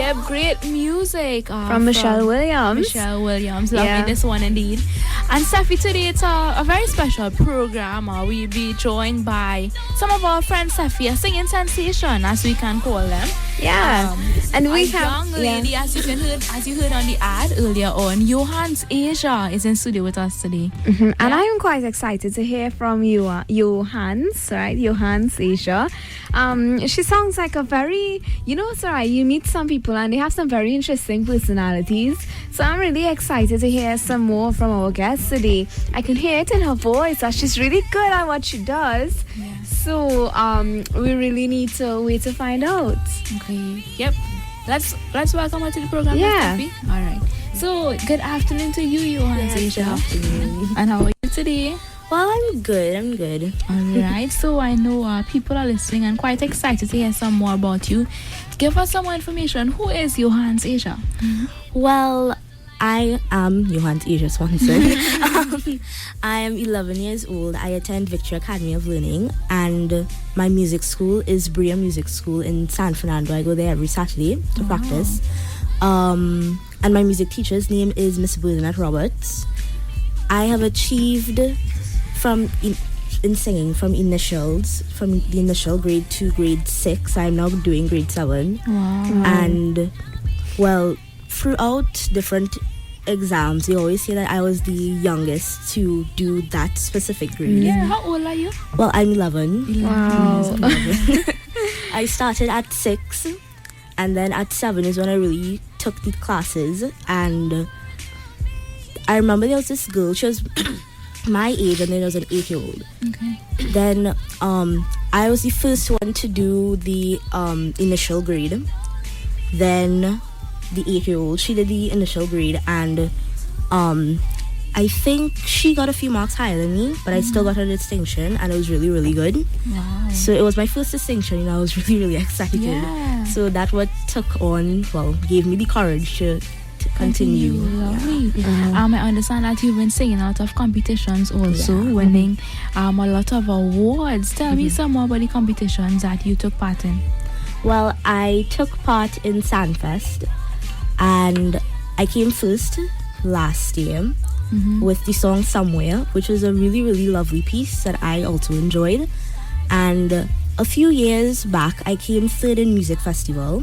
Yep, great music from Michelle Williams. Michelle Williams, loving this one indeed. And Steffi, today it's a very special program. We'll be joined by some of our friends, Steffi, a singing sensation, as we can call them. Yeah, and we have young lady, as you heard on the ad earlier on. Yohance-Asia is in studio with us today, and I'm quite excited to hear from you, Yohance, right? Yohance-Asia. She sounds like a very, it's alright. You meet some people and they have some very interesting personalities. So I'm really excited to hear some more from our guest today. I can hear it in her voice that she's really good at what she does. Yeah. So we really need to wait to find out. Okay. Yep. Let's welcome her to the program. Yeah. All right. So good afternoon to you, Yohance-Asia. Good afternoon. And how are you today? Well, I'm good. All right. So I know people are listening and quite excited to hear some more about you. Give us some more information. Who is Yohance-Asia? Well, I am Yohance-Asia Swanson. I am 11 years old. I attend Victory Academy of Learning, and my music school is Bria Music School in San Fernando. I go there every Saturday to practice. And my music teacher's name is Miss Bernadette Roberts. I have achieved in singing from the initial grade to grade 6. I'm now doing grade 7. Wow. And well, throughout different exams, they always say that I was the youngest to do that specific grade. Yeah, how old are you? Well, I'm 11. Wow. 11. I started at 6, and then at 7 is when I really took the classes. And I remember there was this girl, she was my age, and then there was an 8-year-old. Okay. Then I was the first one to do the initial grade. Then the 8-year-old, she did the initial grade, and I think she got a few marks higher than me, but I still got her distinction, and it was really, really good. Wow. So it was my first distinction, and I was really, really excited. Yeah. So that what gave me the courage to continue. Lovely. Yeah. I understand that you've been singing a lot of competitions also, winning a lot of awards. Tell me some more about the competitions that you took part in. Well, I took part in Sandfest, and I came first last year with the song Somewhere, which was a really, really lovely piece that I also enjoyed. And a few years back, I came third in Music Festival,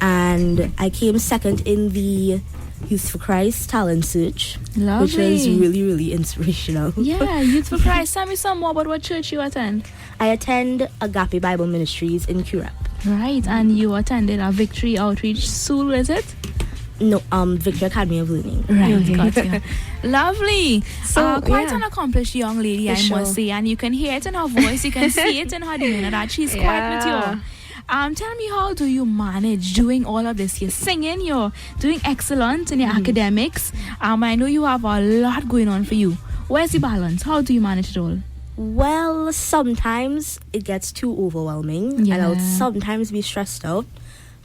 and I came second in the Youth for Christ Talent Search, Lovely. which was really, really inspirational. Yeah, Youth for Christ. Tell me some more about what church you attend. I attend Agape Bible Ministries in Curep. Right, and you attended a Victory Outreach School, is it? No, Victory Academy of Learning. Right, got you. Lovely. So, quite an accomplished young lady, I must say, and you can hear it in her voice, you can see it in her demeanor that she's quite mature. Tell me, how do you manage doing all of this? You're singing, you're doing excellent in your academics. I know you have a lot going on for you. Where's the balance? How do you manage it all? Well, sometimes it gets too overwhelming, and I'll sometimes be stressed out.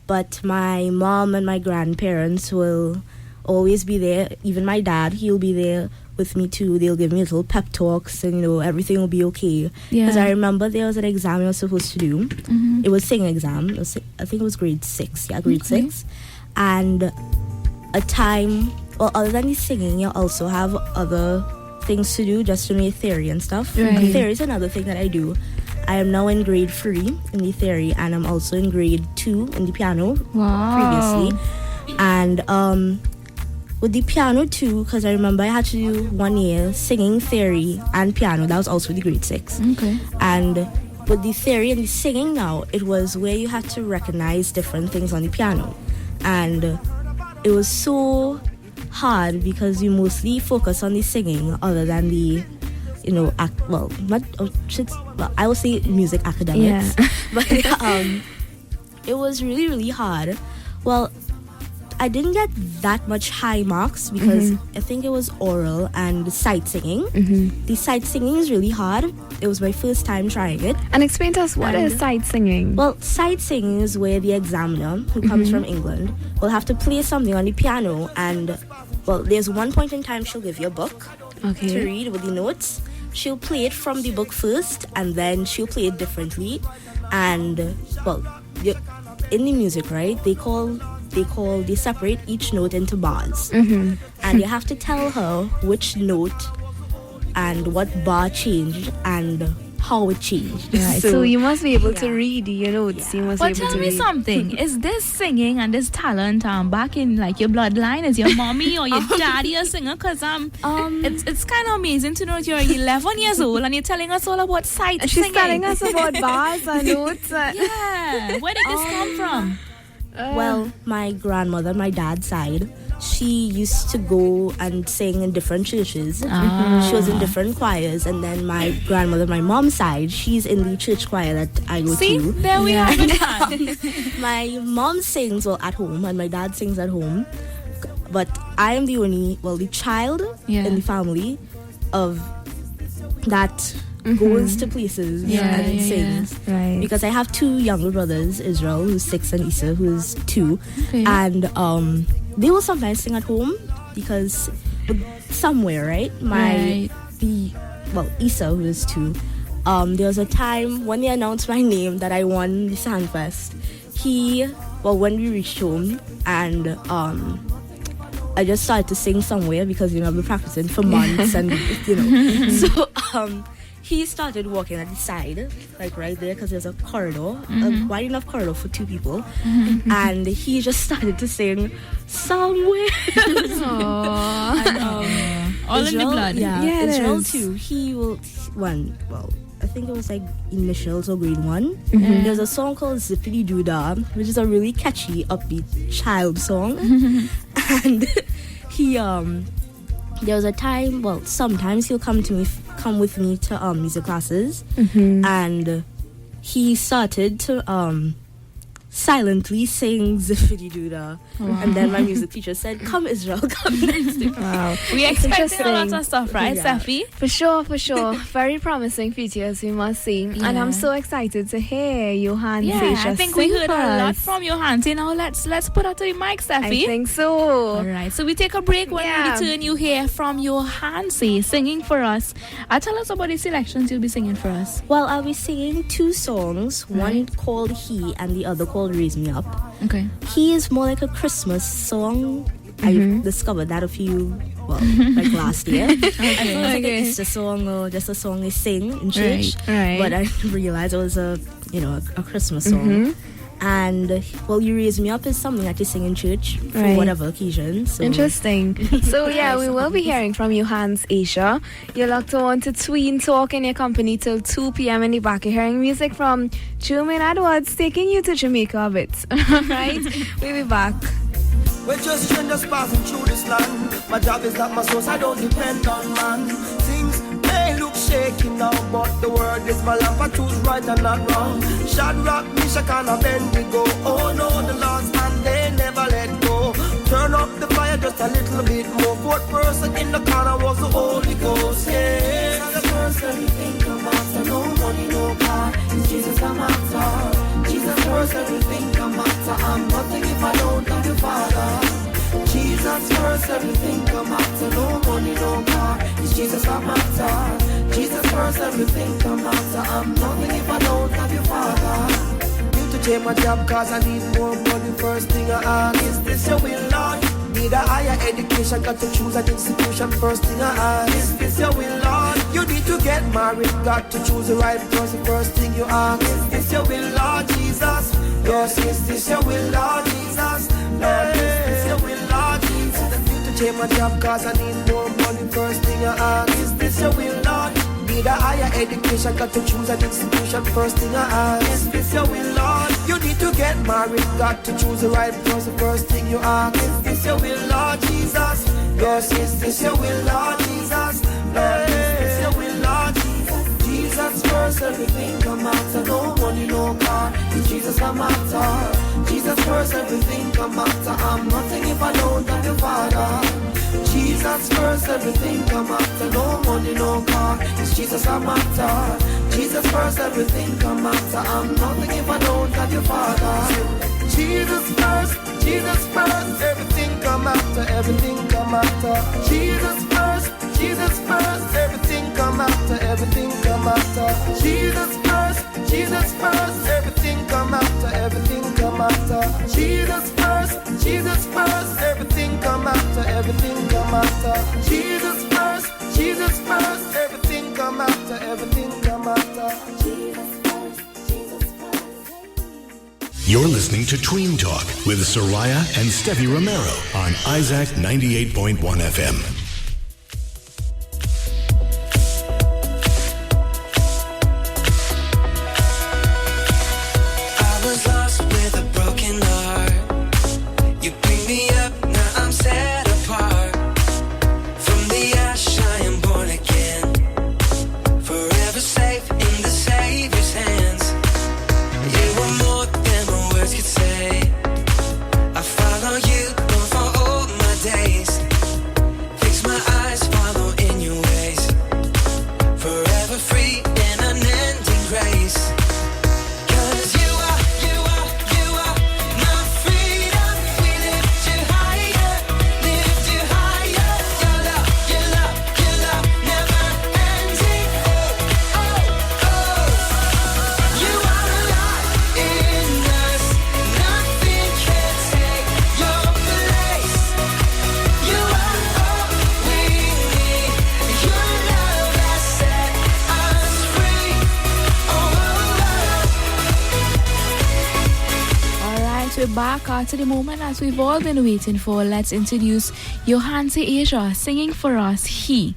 But my mom and my grandparents will always be there. Even my dad, he'll be there with me too. They'll give me little pep talks, and everything will be okay. Because I remember there was an exam I was supposed to do. It was singing exam. I think it was grade 6. Yeah, grade 6. And other than the singing, you also have other things to do just to know theory and stuff. Right. Theory is another thing that I do. I am now in grade 3 in the theory, and I'm also in grade 2 in the piano previously. And with the piano too, because I remember I had to do 1 year singing, theory, and piano. That was also the grade 6. Okay. And with the theory and the singing now, it was where you had to recognize different things on the piano. And it was so hard because you mostly focus on the singing other than the I will say music academics, but it was really, really hard. Well, I didn't get that much high marks because I think it was oral and sight singing. The sight singing is really hard. It was my first time trying it. And explain to us, what is sight singing? Well, sight singing is where the examiner, who comes from England, will have to play something on the piano, and there's one point in time she'll give you a book to read with the notes. She'll play it from the book first, and then she'll play it differently. And in the music, right, they they separate each note into bars. And you have to tell her which note and what bar changed and how it changed. Right. So you must be able to read your notes. You must But be able tell to me read. something. Is this singing and this talent back in like your bloodline? Is your mommy or your daddy a singer? Because it's kind of amazing to know that you're 11 years old and you're telling us all about sight She's singing. telling us about bars and notes. Yeah. Where did this come from? Well, my grandmother, my dad's side, she used to go and sing in different churches. She was in different choirs. And then my grandmother, my mom's side, she's in the church choir that I go See, to. there we have it. My mom sings at home and my dad sings at home. But I am the only, the child in the family of that goes to places and sings. Right. Because I have two younger brothers, Israel, who's 6, and Issa, who's 2. Okay. And they will sometimes sing at home because somewhere, right? Issa, who is 2, there was a time when they announced my name that I won the Sandfest. When we reached home and I just started to sing somewhere because I've been practicing for months and so he started walking at the side, like right there, because there's a corridor, a wide enough corridor for 2 people, and he just started to sing somewhere. All in the blood. Yeah, Israel too. He will I think it was like initials or grade 1. There's a song called Zippity Doo Dah, which is a really catchy, upbeat child song, and he there was a time, sometimes he'll come with me to music classes, and he started to silently sing Zippity Doo Dah. And then my music teacher said, "Come, Israel, come next to me." Wow. We expecting a lot interesting. of stuff, right, Yeah. Safi? For sure. Very promising features, we must see. And I'm so excited to hear yohance-asia I think we sing heard for a lot us. from Yohance. Now let's put out to the mic, Safi. I think so. All right, so we take a break. When we return, you hear from Yohance singing for us. Tell us about the selections you'll be singing for us. Well, I'll be singing 2 songs, one called He and the other called Raise Me Up. Okay. He is more like a Christmas song. I discovered that like last year. I thought it was like an Easter song or just a song they sing in church. Right. But I realized it was a Christmas song. And You Raise Me Up is something that you sing in church for whatever occasion. So. Interesting. So we will be hearing from yohance-asia. You're locked on to Tween Talk in your company till 2 p.m. in the back. You're hearing music from Truman Edwards taking you to Jamaica a bit. Right? We'll be back. We're just strangers passing through this land. My job is not my source, I don't depend on man. Things may look shaky now, but the word is my lamp. I choose right and not wrong. Shadrach, Meshach, and Abednego. Oh no, the Lord's hand, they never let go. Turn up the fire just a little bit more. Fourth person in the corner was the Holy Ghost. Yeah. The first everything come after. No money, no car. It's Jesus come after. Jesus first, everything come after. I'm nothing if I don't have the Father. Jesus first, everything come after. No money, no car. It's Jesus come after. Jesus first, everything come after. I'm nothing if I don't have your Father. Need to change my job cause I need more money. First thing I ask, is this your will, Lord? Need a higher education, got to choose an institution. First thing I ask, is this your will, Lord? You need to get married, got to choose the right person. First thing you ask, is this your will, Lord Jesus? Yes, is this your will, Lord Jesus? Lord, is this your will, Lord Jesus? I need to change my job cause I need more money. First thing I ask, is this your will, Lord? Need a higher education, got to choose an institution. First thing I ask, is this your will, Lord? You need to get married, got to choose the right person. First thing you ask, is this your will, Lord Jesus? Yes, is this your will, Lord Jesus? Lord, is this your will, Lord Jesus? Jesus first, everything come after. No money, no car, it's Jesus come after. Jesus first, everything come after. I'm nothing if I don't have your Father. Jesus first, everything come after. No money, no car, it's Jesus come after. Jesus first, everything come after. I'm nothing if I don't have your Father. Jesus first, everything come after. Everything come after. Jesus first, everything come after. Everything come after. Jesus first, everything come after. Everything come after. Jesus first, first, everything come after, everything come after. Jesus first, everything come after, everything come after. Jesus first, Jesus first. You're listening to Tween Talk with Soraya and Steffi Romero on Isaac 98.1 FM. Back to the moment as we've all been waiting for. Let's introduce yohance-asia singing for us He.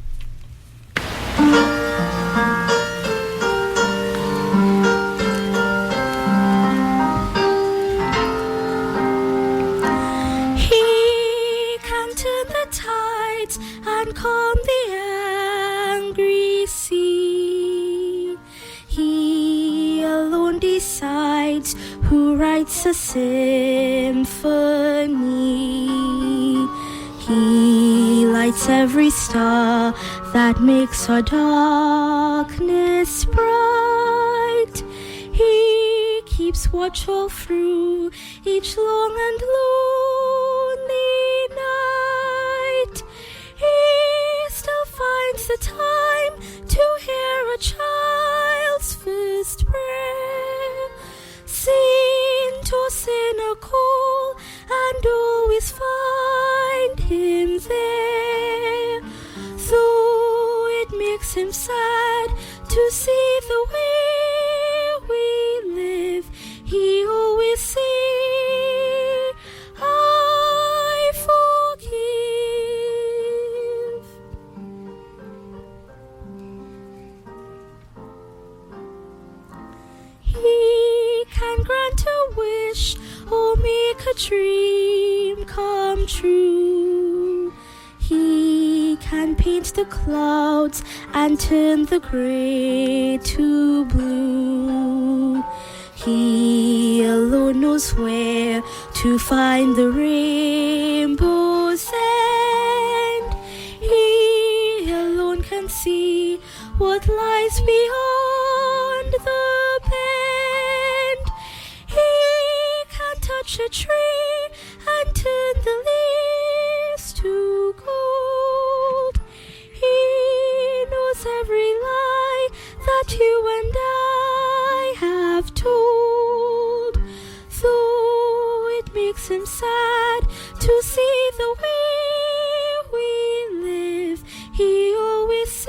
He can turn the tides and calm the angry sea. He alone decides who writes a symphony. He lights every star that makes our darkness bright. He keeps watch all through each long and lonely night. He still finds the time to hear a child's first prayer, saint or sinner call, and always find him there. Though it makes him sad to see the way we live, he always say, I forgive. He can grant a wish or make a dream come true. He can paint the clouds and turn the grey to blue. He alone knows where to find the rainbow's end. He alone can see what lies beyond the bend. He can touch a tree and turn the leaves to gold. He knows every lie that you and I have told. Though it makes him sad to see the way we live, he always say,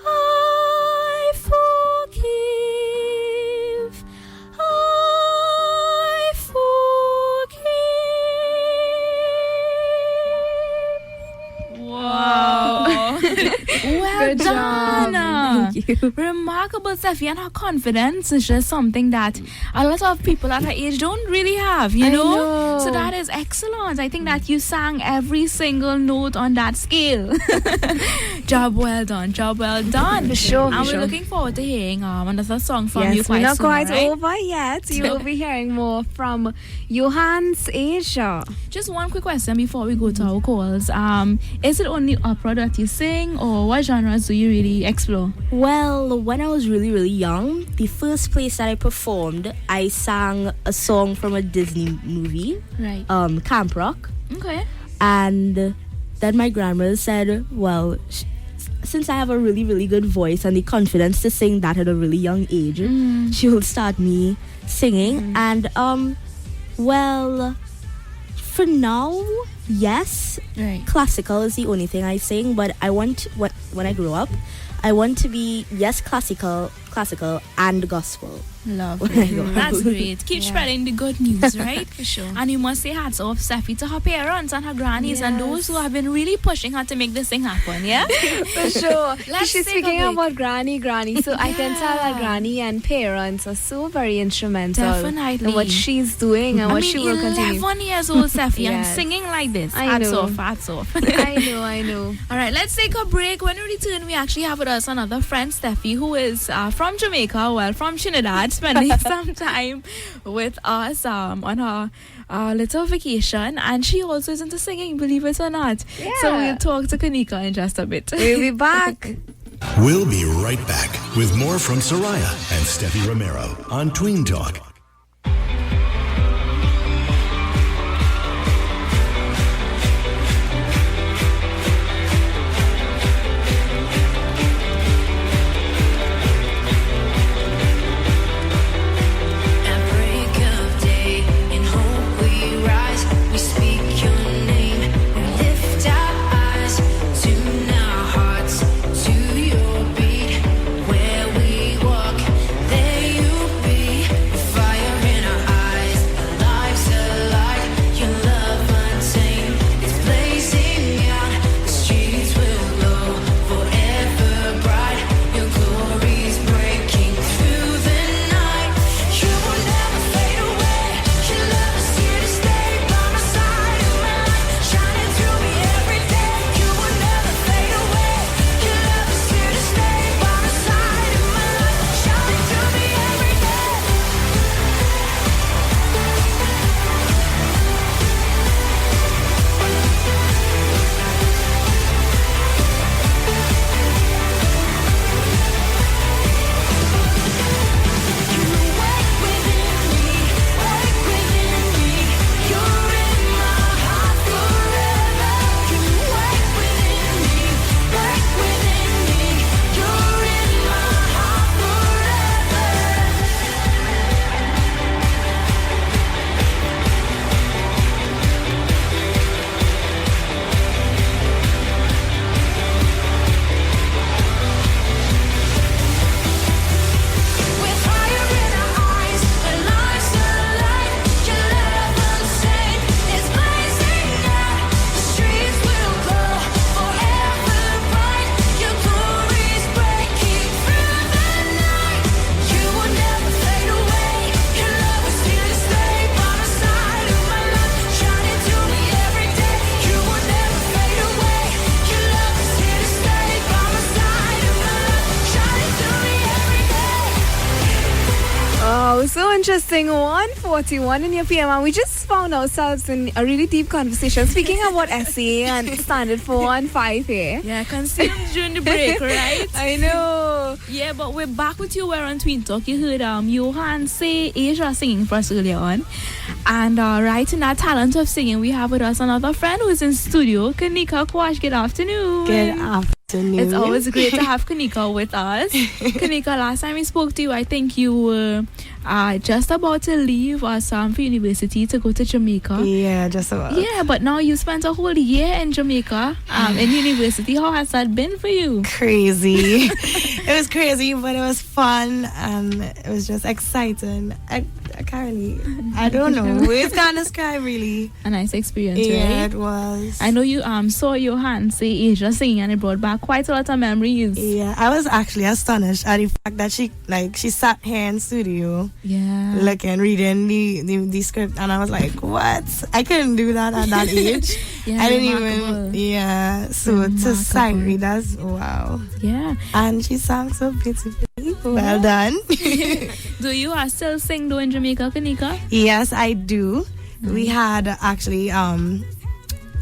I forgive, I forgive. Wow. Well Good done. job. Thank you. Remarkable, Steffi, and her confidence is just something that a lot of people at her age don't really have, you I know? know. So that is excellent. I think that you sang every single note on that scale. Job well done, job well done. For sure, for And sure. we're looking forward to hearing another song from you Yes, quite we're not soon, quite right? over yet. You will be hearing more from yohance-asia. Just one quick question before we go to our calls. Is it only opera that you sing, or what genres do you really explore? Well, when I was really, really young, the first place that I performed, I sang a song from a Disney movie, Right. Camp Rock. Okay. And then my grandmother said, well, since I have a really, really good voice and the confidence to sing that at a really young age, she will start me singing. And, well, For now, yes. Right. Classical is the only thing I sing, but I want when I grow up, I want to be classical and gospel. Lovely. That's great. Keep spreading the good news, right? For sure. And you must say hats off, Steffi, to her parents and her grannies and those who have been really pushing her to make this thing happen, yeah? For sure. Let's She's take a speaking break. about granny. So I can tell that granny and parents are so very instrumental Definitely. in what she's doing and what she will continue. 11 years old, Steffi, and Yes. singing like this. I Hats know. off, hats off. I know. All right, let's take a break. When we return, we actually have with us another friend, Steffi, who is from Jamaica, from Trinidad, spending some time with us on her little vacation. And she also is into singing, believe it or not. Yeah. So we'll talk to Kanika in just a bit. We'll be back. We'll be right back with more from Soraya and Steffi Romero on Tween Talk. So interesting. 1:41 in your PM, and we just found ourselves in a really deep conversation speaking about SA and standard 4 and 5 here. Yeah, consumed during the break, right? I know. Yeah, but we're back with you. We're on Tween Talk. You heard yohance-asia singing for us earlier on. And right in that talent of singing, we have with us another friend who is in studio, Kanika Kwash. Good afternoon. Good afternoon. It's always great to have Kanika with us. Kanika, last time we spoke to you, I think you were just about to leave us for university to go to Jamaica. Yeah, just about. Yeah, but now you spent a whole year in Jamaica in university. How has that been for you? Crazy. It was crazy, but it was fun and it was just exciting. I can't really, I don't know. It's kind of sky really. A nice experience, Yeah, right? it was. I know you saw yohance-asia singing, and it brought back quite a lot of memories. Yeah, I was actually astonished at the fact that she sat here in studio, Yeah. reading the script, and I was like, what? I couldn't do that at that age. Yeah, I didn't remarkable. even. Yeah, so to sight me, that's wow. Yeah. And she sang so beautifully. Well done. Do you still sing though in Jamaica, Kanika? Yes, I do. We had actually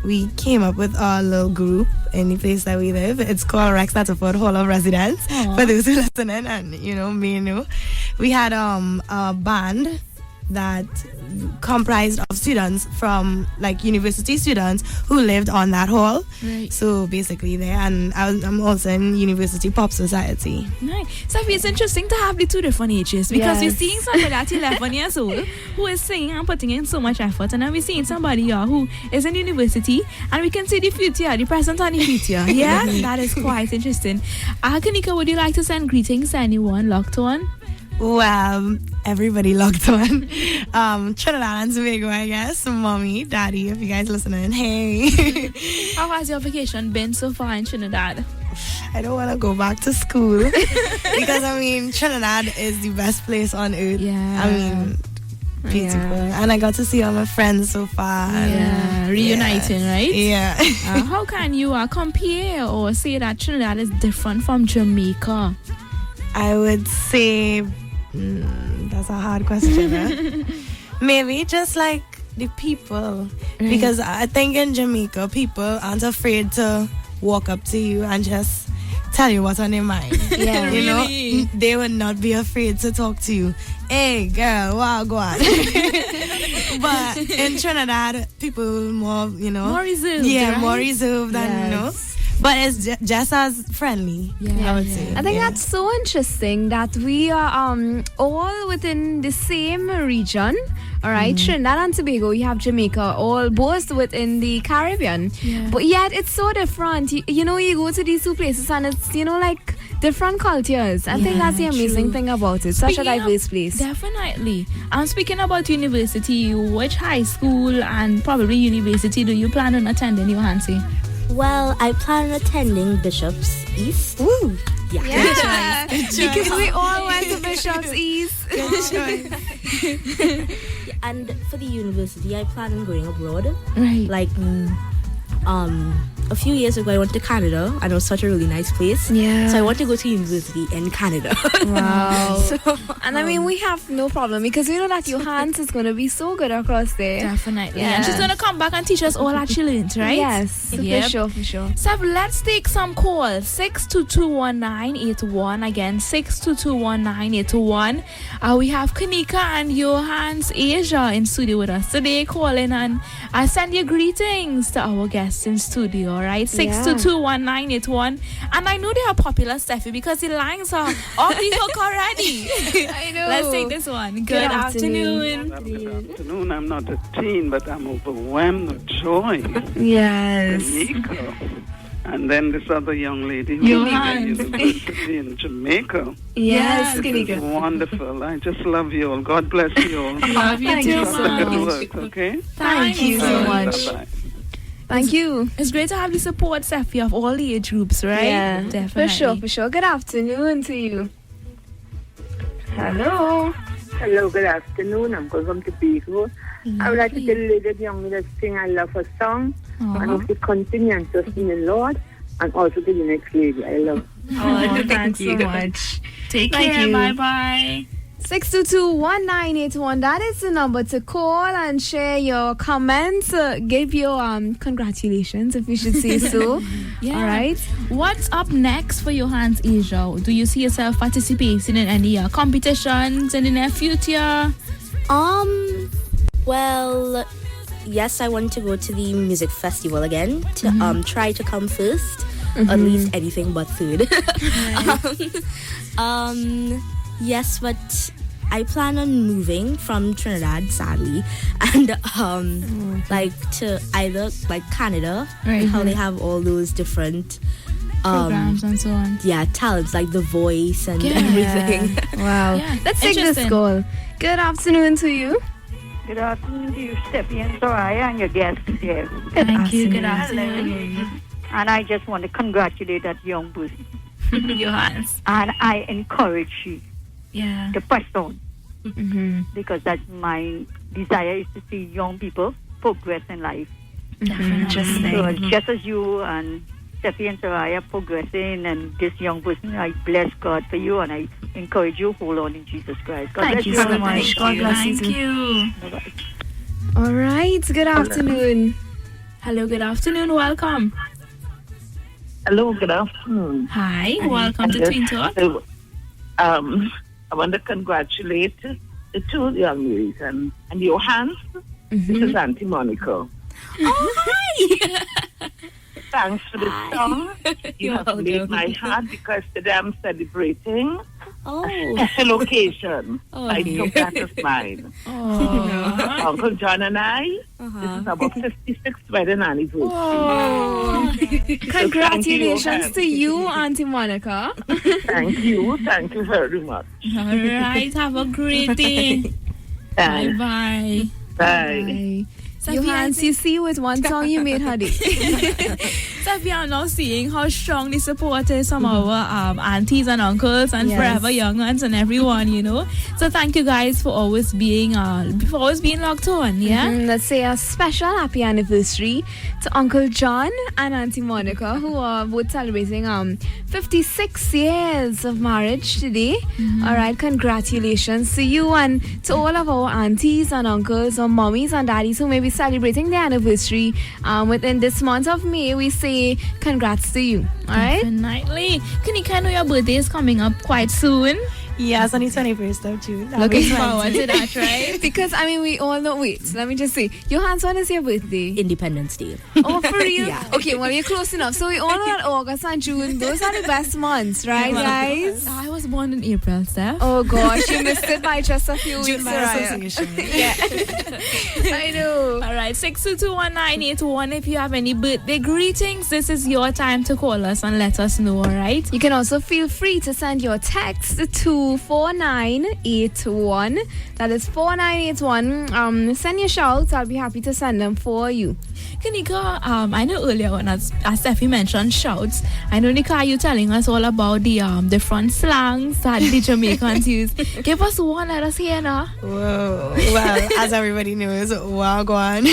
we came up with our little group in the place that we live. It's called Rex Latterford Hall of Residence. Aww. For those who listening and me know. We had a band that comprised of students from like university students who lived on that hall. Right. So basically there, and I'm also in University Pop Society. Nice. So it's interesting to have the two different ages because you're Yes. seeing somebody that's 11 years old who is singing and putting in so much effort, and then we're seeing somebody here who is in university, and we can see the future, the present and the future. Yeah, that is quite interesting. Kanika, would you like to send greetings to anyone locked on? Well, everybody logged on. Trinidad and Tobago, I guess. Mommy, daddy, if you guys listening, hey. How has your vacation been so far in Trinidad? I don't want to go back to school because I mean Trinidad is the best place on earth. Yeah. I mean, beautiful, and I got to see all my friends so far. Yeah, reuniting, right? Yeah. How can you compare or say that Trinidad is different from Jamaica? I would say that's a hard question. Huh? Maybe just like the people, because I think in Jamaica people aren't afraid to walk up to you and just tell you what's on their mind. Yeah. You Really? know, they would not be afraid to talk to you. Hey girl, wow, go on. But in Trinidad, people more, you know, More reserved, yeah, right? more reserved than, you know. But it's just as friendly, I would say. I think that's so interesting that we are all within the same region. All right, Trinidad and Tobago, you have Jamaica, all both within the Caribbean. Yeah. But yet it's so different. You know, you go to these two places and it's, you know, like different cultures. I think that's the amazing true. thing about it. Such a Speaking diverse of- place. Definitely. I'm speaking about university. Which high school and probably university do you plan on attending, Yohansi? Well, I plan on attending Bishop's East. Woo! Yeah. Yeah, because we all went to Bishop's East. And for the university, I plan on going abroad. Right. Like, a few years ago, I went to Canada, and it was such a really nice place. Yeah. So I want to go to university in Canada. Wow. So, And I mean, we have no problem because we know that Yohance is going to be so good across there. Definitely. Yeah. And she's going to come back and teach us all that she learned, right? Yes, Yep. for sure, for sure. So let's take some calls. 6221981. Again, 6221981. We have Kanika and yohance-asia in studio with us today, calling and send your greetings to our guests in studio, right? 6221981. And I know they are popular, Steffi, because the lines are off the hook already. I know. Let's take this one. Good afternoon. Good afternoon. I'm not a teen, but I'm overwhelmed with joy. Yes. Nico. And then this other young lady who Johan. is at university in Jamaica. Yes, This Kanika. is wonderful. I just love you all. God bless you all. Love you Thank too you Keep so up the good much. work, okay? Thank you so much. Bye-bye. Thank you. It's great to have the support, Steffi, of all the age groups, right? Yeah, Definitely. for sure, for sure. Good afternoon to you. Hello. Hello, good afternoon. I'm calling from Tobago. I would like to tell you that young lady sing I love her song. And hope you continue and trust in the Lord. And also to the next lady. I love her. Oh, thanks so much. Take Thank care. you. Bye-bye. 622-1981. That is the number to call and share your comments. Give your congratulations, if you should say so. Yeah. All right. What's up next for yohance-asia? Do you see yourself participating in any competitions in the near future? well, yes, I want to go to the music festival again to try to come first, at least anything but third. Yes, but I plan on moving from Trinidad, sadly, and like to either like Canada, Right. how they have all those different Programs and so on. talents like The Voice and Yeah. everything. Wow. Yeah. Let's take this Interesting. call. Good afternoon to you. Good afternoon to you, Steffi and Soraya, and your guests here. Thank you. Good Hello. afternoon. And I just want to congratulate that young person. Yohance. And I encourage you Yeah. to press on. Because that's my desire is to see young people progress in life. Definitely. So just as you and Steffi and Soraya progressing and this young person, I bless God for you and I encourage you hold on in Jesus Christ. God Thank bless you you so all. much. God bless you. Thank you. Bye-bye. All right. Good afternoon. Hello, good afternoon. Welcome. Hello, good afternoon. Hi. Welcome to Tween Talk. I want to congratulate the two young ladies, and Johannes, this is Auntie Monica. Oh, hi! Thanks for the song. You have made my heart because today I'm celebrating a special occasion. I took that as mine. Uncle John and I, this is our 56th wedding anniversary. Oh. Congratulations to you, Auntie Monica. Thank you very much. All right, have a great day. Bye-bye. Bye. Johannes, you see, with one song you made her day. So we are now seeing how strong the support is from our aunties and uncles and forever young ones and everyone, you know. So thank you guys for always being locked on. Let's say a special happy anniversary to Uncle John and Auntie Monica, who are both celebrating 56 years of marriage today. All right, congratulations to you and to all of our aunties and uncles or mommies and daddies who may be celebrating their anniversary within this month of May. We say congrats to you. All right. Definitely. Kanika, know your birthday is coming up quite soon. Yes, on the 21st of June. Looking forward to that, right? Because, I mean, we all know. Wait, let me just say. Johannes, when is your birthday? Independence Day. Oh, for real? Yeah. Okay, well, you're close enough. So we all know that August and June, those are the best months, right, guys? I was born in April, Steph. Oh, gosh, you missed it by just a few June weeks, by association. Yeah. I know. All right, 6221981. If you have any birthday greetings, this is your time to call us and let us know, all right? You can also feel free to send your text to 4981. That is 4981. Send your shouts. I'll be happy to send them for you. Kanika, I know earlier when as Steffi mentioned shouts, I know, Nika, you telling us all about the different slangs that the Jamaicans use. Give us one, let us hear now. Whoa. Well, as everybody knows, wagwan.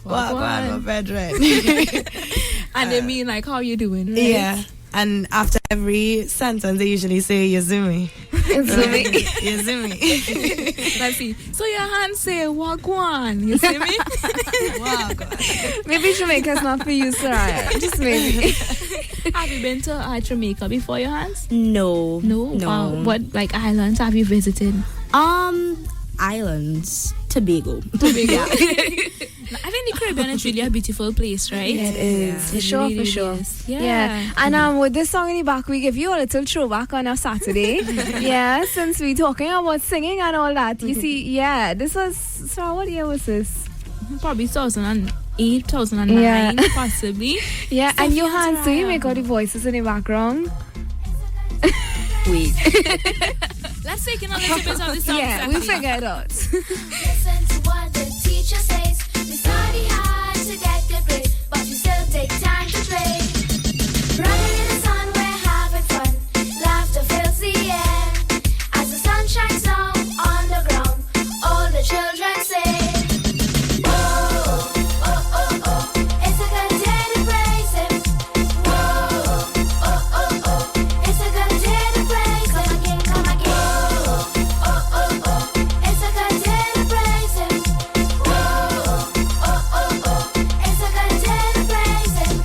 Wagwan, my brethren. And they mean like, how you doing, right? Yeah. And after every sentence, they usually say, Yazumi. Yazumi. Let's see. So your hands say, Wagwan. You see me? Wagwan. Maybe Jamaica's not for you, Soraya. Just maybe. Have you been to Jamaica before, your hands? No. What, like, islands have you visited? Islands. Tobago. Yeah. I think the Caribbean is really a beautiful place, right? Yeah, it is. For sure. Yeah. And with this song in the back, we give you a little throwback on our Saturday. Yeah, since we're talking about singing and all that. You see, this was, so what year was this? Probably 2008, 2009, possibly. Yeah, and Johannes, do you make all the voices in the background? Wait. Let's take in a little bit of the song. Yeah, we'll figure it out. Listen to what the teacher says. We study hard to get good grades, but we still take time to trade. Running in the sun, we're having fun. Laughter fills the air. As the sun shines down on the ground, all the children say, oh, oh, oh, oh, it's a good day to praise him. Whoa, oh, oh, oh, it's a good day to praise him. Come again. Oh, oh, oh, it's a good day to praise him. Whoa, oh, oh, oh, it's a good day to praise him.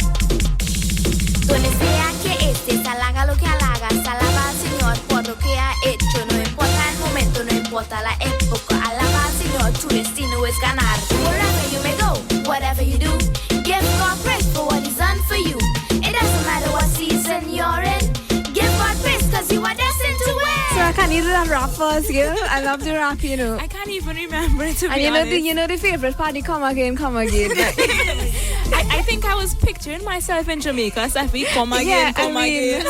Donde sea que estés, halaga lo que halagas, alaba al Señor por lo que ha hecho. No importa el momento, no importa la época, alaba al Señor, tu destino es ganar. Wherever you may go, whatever you do, give God praise for what He's done for you. It doesn't matter what season you're in, give God praise because you are destined to win. So I can't even that rap first, girl. I love the rap, you know. I can't even remember it, to And be honest. you know the favorite party, come again. I think I was picturing myself in Jamaica, Safi. Come again, come again.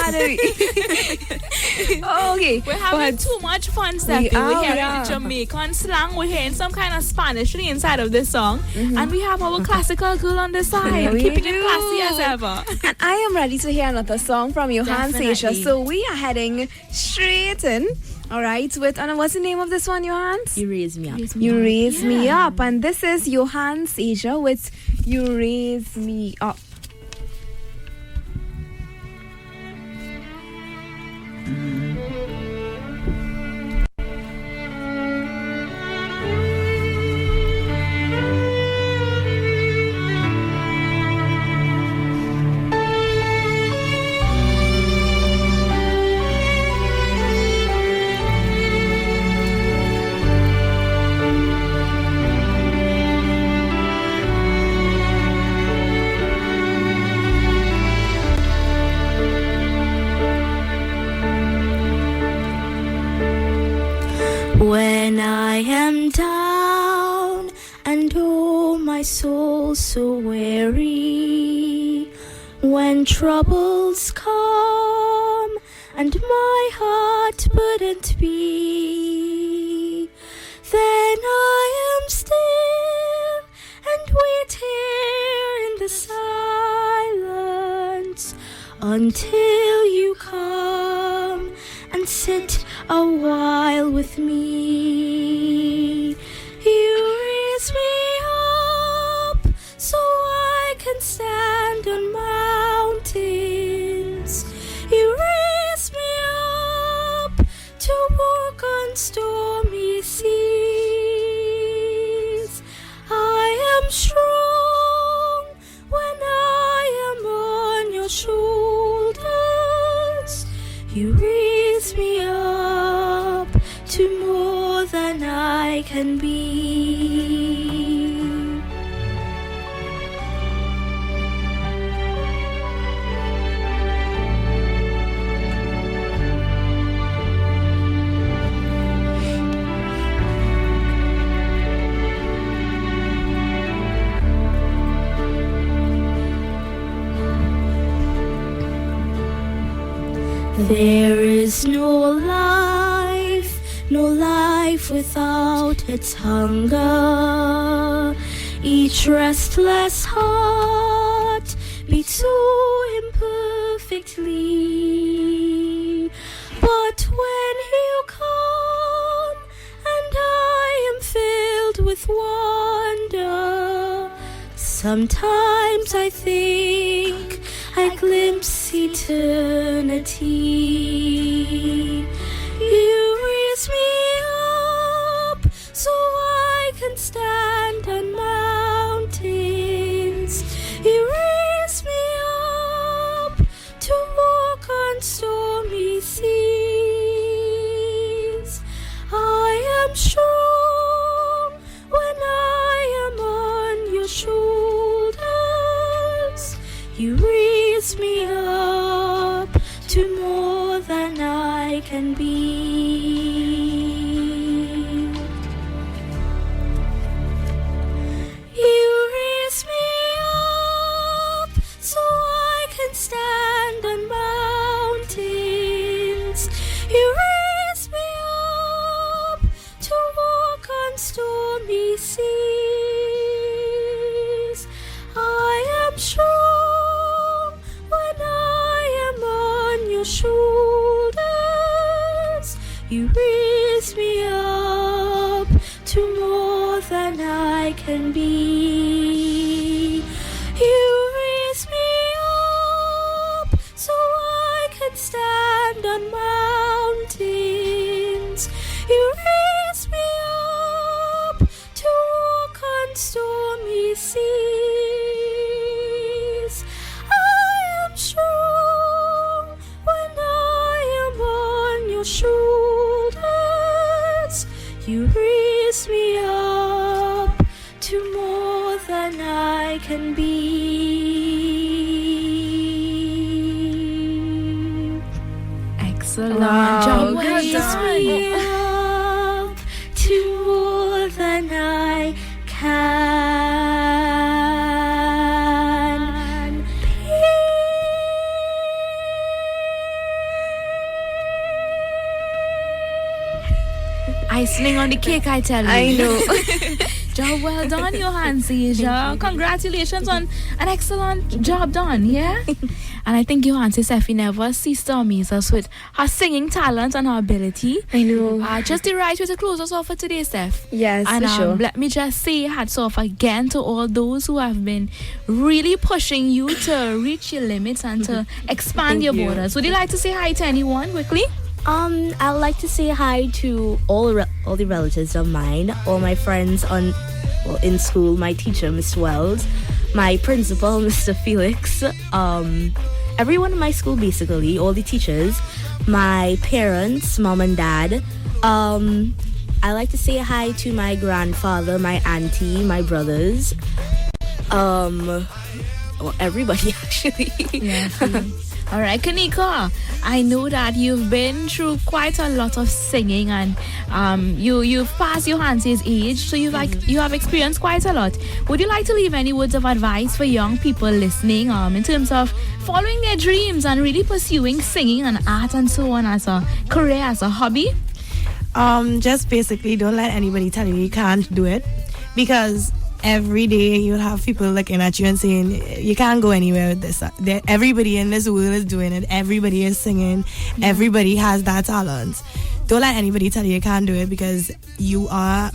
Okay. We're having too much fun, Steffi. We're hearing Jamaican slang. We're hearing some kind of Spanish inside of this song. And we have our classical girl on the side. Keeping it classy as ever. And I am ready to hear another song from yohance-asia. So we are heading straight in. All right, and what's the name of this one, Johannes? You Raise Me Up. You Raise Me Up. And this is yohance-asia with You Raise Me Up. When I am down and oh my soul so weary, when troubles come and my heart burdened be, then I am still and wait here in the silence until you come and sit a while with me. You raise me up so I can stand on mountains. You raise me up to walk on stormy seas. I am strong when I am on your shoulders. You raise me up to more than I can be. There is no life without its hunger. Each restless heart beats so imperfectly. But when you come and I am filled with wonder, sometimes I think I glimpse eternity. You raise me up so I can stand on mountains. You raise me up to walk on stormy seas. I am strong when I am on your shoulders. You raise me up to more than I can be. You raise me up so I can stand on mountains. You raise me up to walk on stormy seas. I am strong when I am on your shoulders. You raise me up to more than I can be. You raise me up so I can stand on mountains. You raise me up to walk on stormy seas. I am strong when I am on your shoulders. You raise me up to more than I can be. Excellent. Wow, Job well good Raise me done. up to more than I can be. Icing on the cake, I tell you. I know. Job well done, yohance-asia. Congratulations on an excellent job done, yeah? And I think yohance-asia never ceased to amaze us with her singing talent and her ability. I know. Just the right way to close us off for today, Steph. Yes, And for sure. let me just say hats off again to all those who have been really pushing you to reach your limits and to expand your borders. Would you like to say hi to anyone quickly? I'd like to say hi to all the relatives of mine, all my friends in school, my teacher, Miss Wells, my principal, Mr. Felix, everyone in my school basically, all the teachers, my parents, mom and dad. I like to say hi to my grandfather, my auntie, my brothers, well, everybody actually. Yeah. All right, Kanika, I know that you've been through quite a lot of singing, and you've passed your Hanse's age, so you have experienced quite a lot. Would you like to leave any words of advice for young people listening, in terms of following their dreams and really pursuing singing and art and so on as a career, as a hobby? Just basically don't let anybody tell you can't do it, because every day you'll have people looking at you and saying you can't go anywhere with this. Everybody in this world is doing it. Everybody is singing. Everybody has that talent. Don't let anybody tell you can't do it, because you are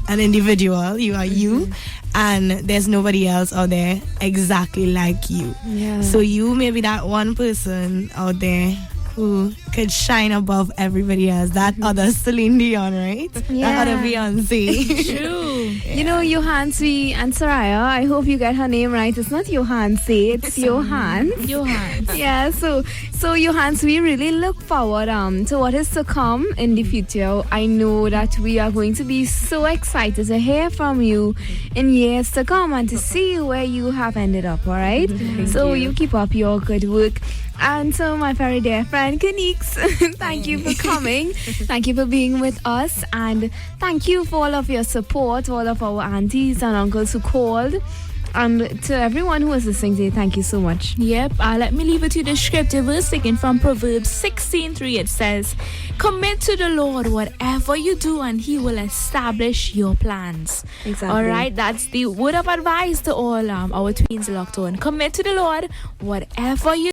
an individual. You are you, and there's nobody else out there exactly like you. So you may be that one person out there who could shine above everybody else. That other Celine Dion, right? That other Beyonce. True. You know, Yohance and Soraya, I hope you get her name right. It's not Yohance, it's Yohance. Yohance. Yeah, so Yohance, we really look forward to what is to come in the future. I know that we are going to be so excited to hear from you in years to come and to see where you have ended up, all right? So you keep up your good work. And so, my very dear friend, Kanix, thank you for coming. Thank you for being with us. And thank you for all of your support, all of our aunties and uncles who called. And to everyone who was listening today, thank you so much. Yep, let me leave with you the scripture verse taken from Proverbs 16:3. It says, "Commit to the Lord whatever you do, and He will establish your plans." Exactly. All right, that's the word of advice to all our tweens locked on. Commit to the Lord whatever you